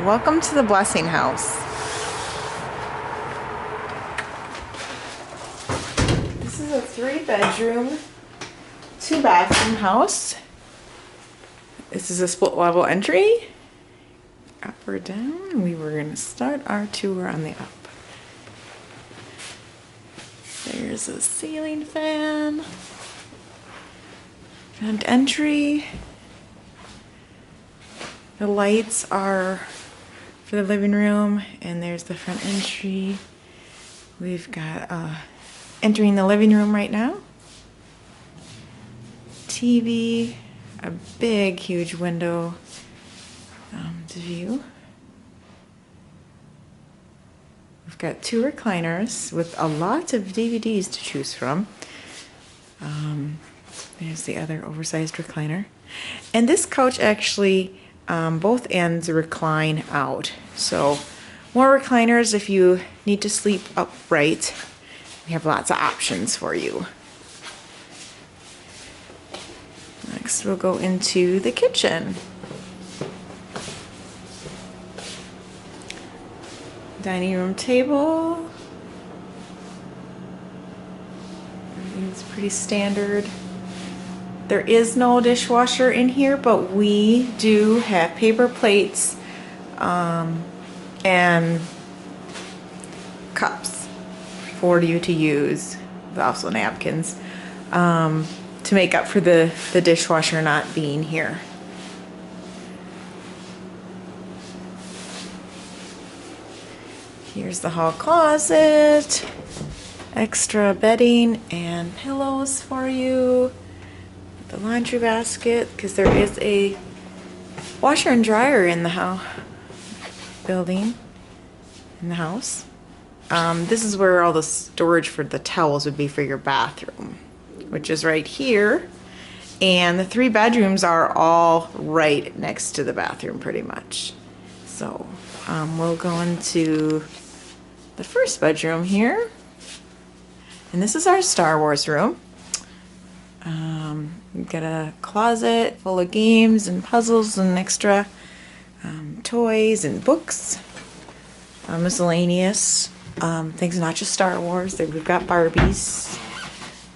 Welcome to the Blessing House. This is a 3-bedroom, 2-bathroom house. This is a split level entry. Up or down. We were going to start our tour on the up. There's a ceiling fan. Front entry. The lights are for the living room, and there's the front entry. We've got entering the living room right now. TV, a big, huge window to view. We've got 2 recliners with a lot of DVDs to choose from. There's the other oversized recliner. And this couch actually, both ends recline out. So more recliners if you need to sleep upright. We have lots of options for you. Next we'll go into the kitchen. Dining room table. Everything's pretty standard. There is no dishwasher in here, but we do have paper plates and cups for you to use, also napkins, to make up for the dishwasher not being here. Here's the hall closet, extra bedding and pillows for you. The laundry basket, because there is a washer and dryer in the house building, in the house. This is where all the storage for the towels would be for your bathroom, which is right here. And the 3 bedrooms are all right next to the bathroom pretty much. So we'll go into the first bedroom here. And this is our Star Wars room. We've got a closet full of games and puzzles and extra toys and books. Miscellaneous things, not just Star Wars. We've got Barbies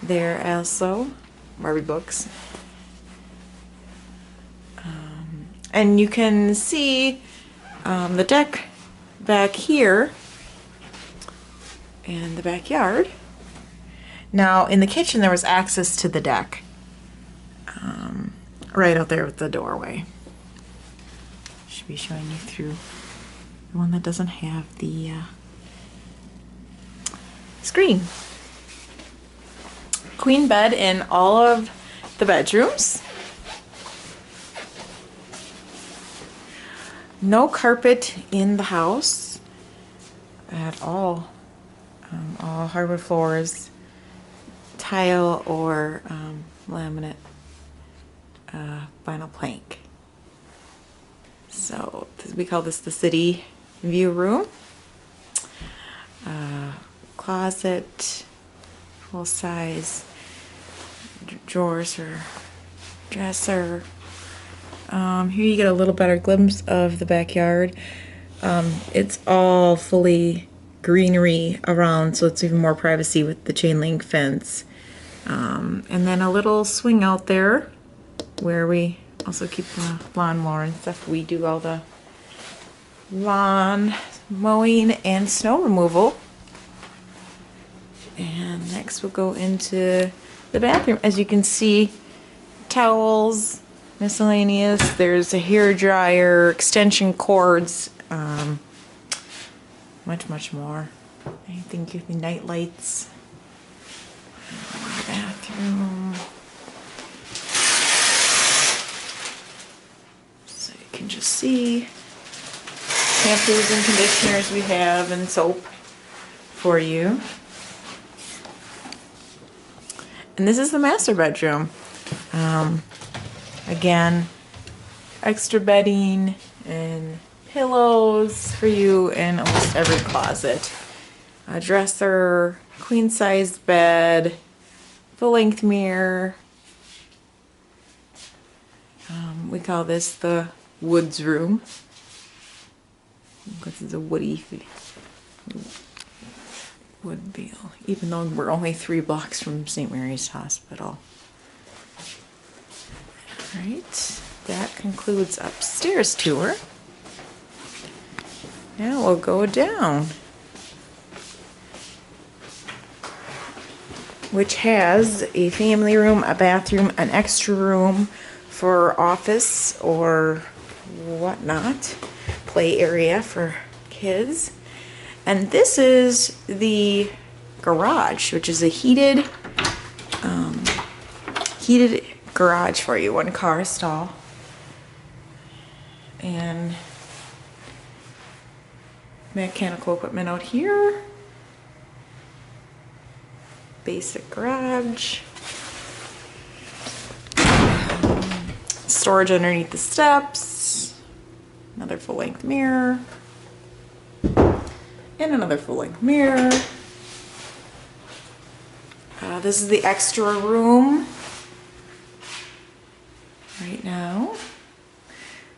there also. Barbie books. And you can see the deck back here in the backyard. Now, in the kitchen, there was access to the deck right out there with the doorway. Should be showing you through the one that doesn't have the screen. Queen bed in all of the bedrooms. No carpet in the house at all. All hardwood floors, tile or laminate vinyl plank. So we call this the city view room. Closet, full size drawers or dresser. Here you get a little better glimpse of the backyard. It's all fully greenery around, so it's even more privacy with the chain link fence. And then a little swing out there where we also keep the lawnmower and stuff. We do all the lawn mowing and snow removal. And next we'll go into the bathroom. As you can see, towels, miscellaneous. There's a hair dryer, extension cords, much more. I think you can night lights. Bathroom. So you can just see shampoos and conditioners we have and soap for you. And this is the master bedroom. Again, extra bedding and pillows for you in almost every closet. A dresser, queen size bed, full length mirror. We call this the woods room. because it's a woody Woodville, even though we're only 3 blocks from St. Mary's Hospital. All right, that concludes upstairs tour. Now we'll go down, which has a family room, a bathroom, an extra room for office or whatnot, play area for kids. And this is the garage, which is a heated garage for you, 1-car stall. And mechanical equipment out here. Basic garage. Storage underneath the steps. Another full-length mirror. And another full-length mirror. This is the extra room. Right now,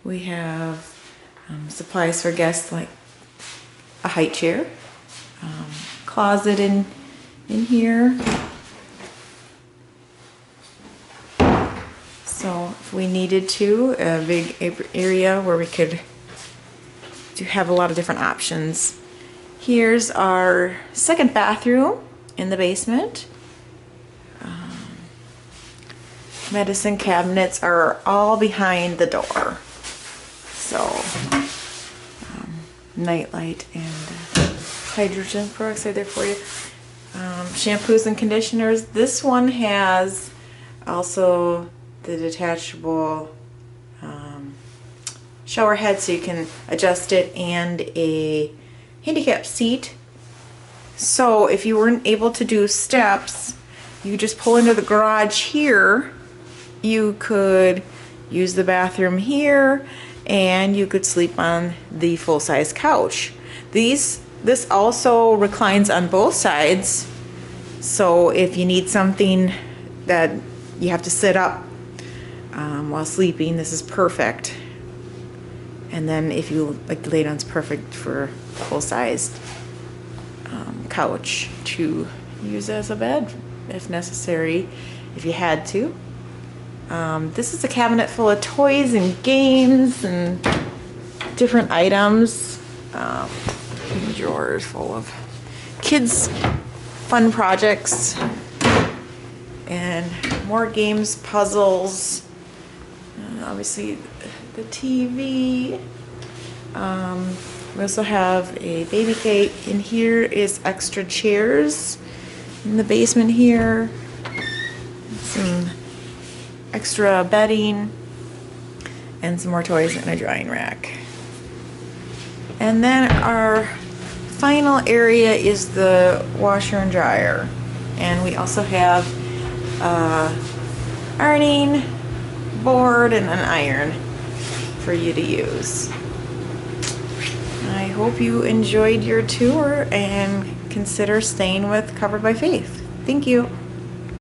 we have supplies for guests like a high chair, closet in here. So if we needed to, a big area where we could have a lot of different options. Here's our second bathroom in the basement. Medicine cabinets are all behind the door. So, nightlight and hydrogen peroxide there for you. Shampoos and conditioners. This one has also the detachable shower head so you can adjust it, and a handicap seat. So if you weren't able to do steps, you just pull into the garage here. You could use the bathroom here, and you could sleep on the full-size couch. This also reclines on both sides, so if you need something that you have to sit up while sleeping, this is perfect. And then if you like to lay down, it's perfect for full-sized couch to use as a bed if necessary, if you had to. This is a cabinet full of toys and games and different items. Drawers full of kids' fun projects and more games, puzzles. Obviously, the TV. We also have a baby cake. In here is extra chairs in the basement here. Some extra bedding and some more toys in a drying rack. And then our final area is the washer and dryer. And we also have ironing board and an iron for you to use. I hope you enjoyed your tour and consider staying with Covered by Faith. Thank you.